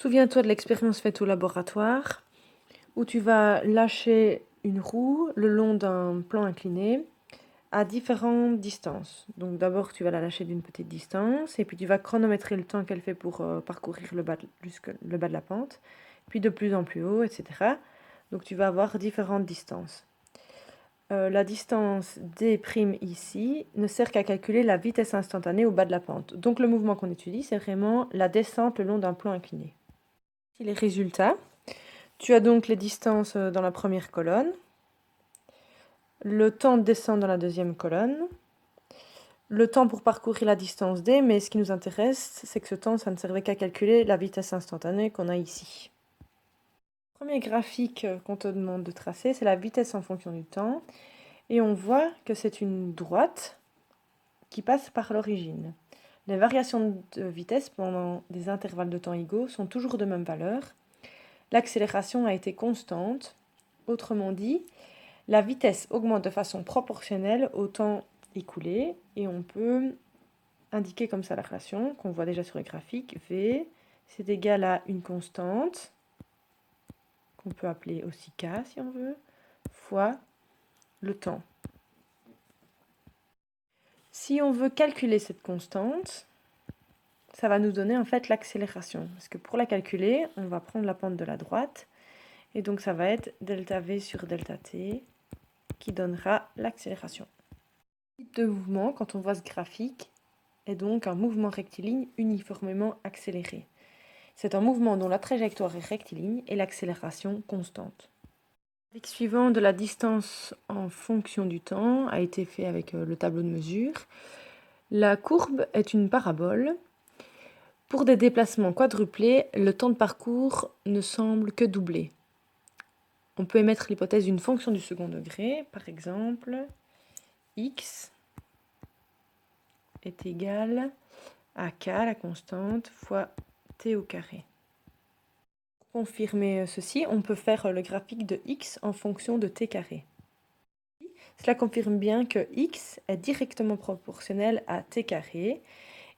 Souviens-toi de l'expérience faite au laboratoire où tu vas lâcher une roue le long d'un plan incliné à différentes distances. Donc d'abord tu vas la lâcher d'une petite distance et puis tu vas chronométrer le temps qu'elle fait pour parcourir jusque le bas de la pente, puis de plus en plus haut, etc. Donc tu vas avoir différentes distances. La distance d' ici ne sert qu'à calculer la vitesse instantanée au bas de la pente. Donc le mouvement qu'on étudie, c'est vraiment la descente le long d'un plan incliné. Ici les résultats. Tu as donc les distances dans la première colonne, le temps de descente dans la deuxième colonne, le temps pour parcourir la distance d, mais ce qui nous intéresse, c'est que ce temps, ça ne servait qu'à calculer la vitesse instantanée qu'on a ici. Le premier graphique qu'on te demande de tracer, c'est la vitesse en fonction du temps. Et on voit que c'est une droite qui passe par l'origine. Les variations de vitesse pendant des intervalles de temps égaux sont toujours de même valeur. L'accélération a été constante. Autrement dit, la vitesse augmente de façon proportionnelle au temps écoulé et on peut indiquer comme ça la relation qu'on voit déjà sur le graphique. V, c'est égal à une constante, qu'on peut appeler aussi K si on veut, fois le temps. Si on veut calculer cette constante, ça va nous donner en fait l'accélération. Parce que pour la calculer, on va prendre la pente de la droite. Et donc ça va être delta V sur delta T qui donnera l'accélération. Le type de mouvement, quand on voit ce graphique, est donc un mouvement rectiligne uniformément accéléré. C'est un mouvement dont la trajectoire est rectiligne et l'accélération constante. Le graphique suivant de la distance en fonction du temps a été fait avec le tableau de mesure. La courbe est une parabole. Pour des déplacements quadruplés, le temps de parcours ne semble que doubler. On peut émettre l'hypothèse d'une fonction du second degré, par exemple, x est égal à k, la constante, fois t au carré. Pour confirmer ceci, on peut faire le graphique de x en fonction de t carré. Cela confirme bien que x est directement proportionnel à t carré.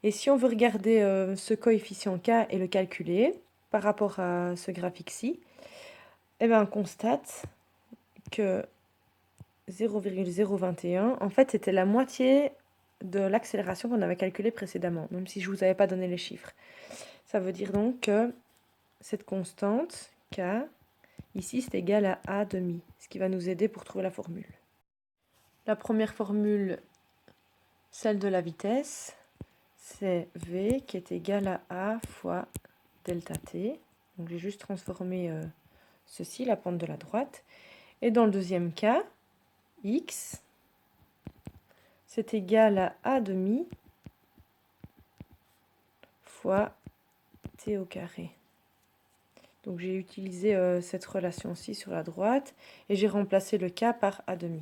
Et si on veut regarder ce coefficient k et le calculer par rapport à ce graphique-ci, eh bien, on constate que 0,021, en fait, c'était la moitié de l'accélération qu'on avait calculée précédemment, même si je ne vous avais pas donné les chiffres. Ça veut dire donc que cette constante, k, ici, c'est égal à a demi, ce qui va nous aider pour trouver la formule. La première formule, celle de la vitesse, c'est v qui est égal à a fois delta t. Donc j'ai juste transformé ceci, la pente de la droite. Et dans le deuxième cas, x, c'est égal à a demi fois t au carré. Donc j'ai utilisé cette relation-ci sur la droite et j'ai remplacé le k par a demi.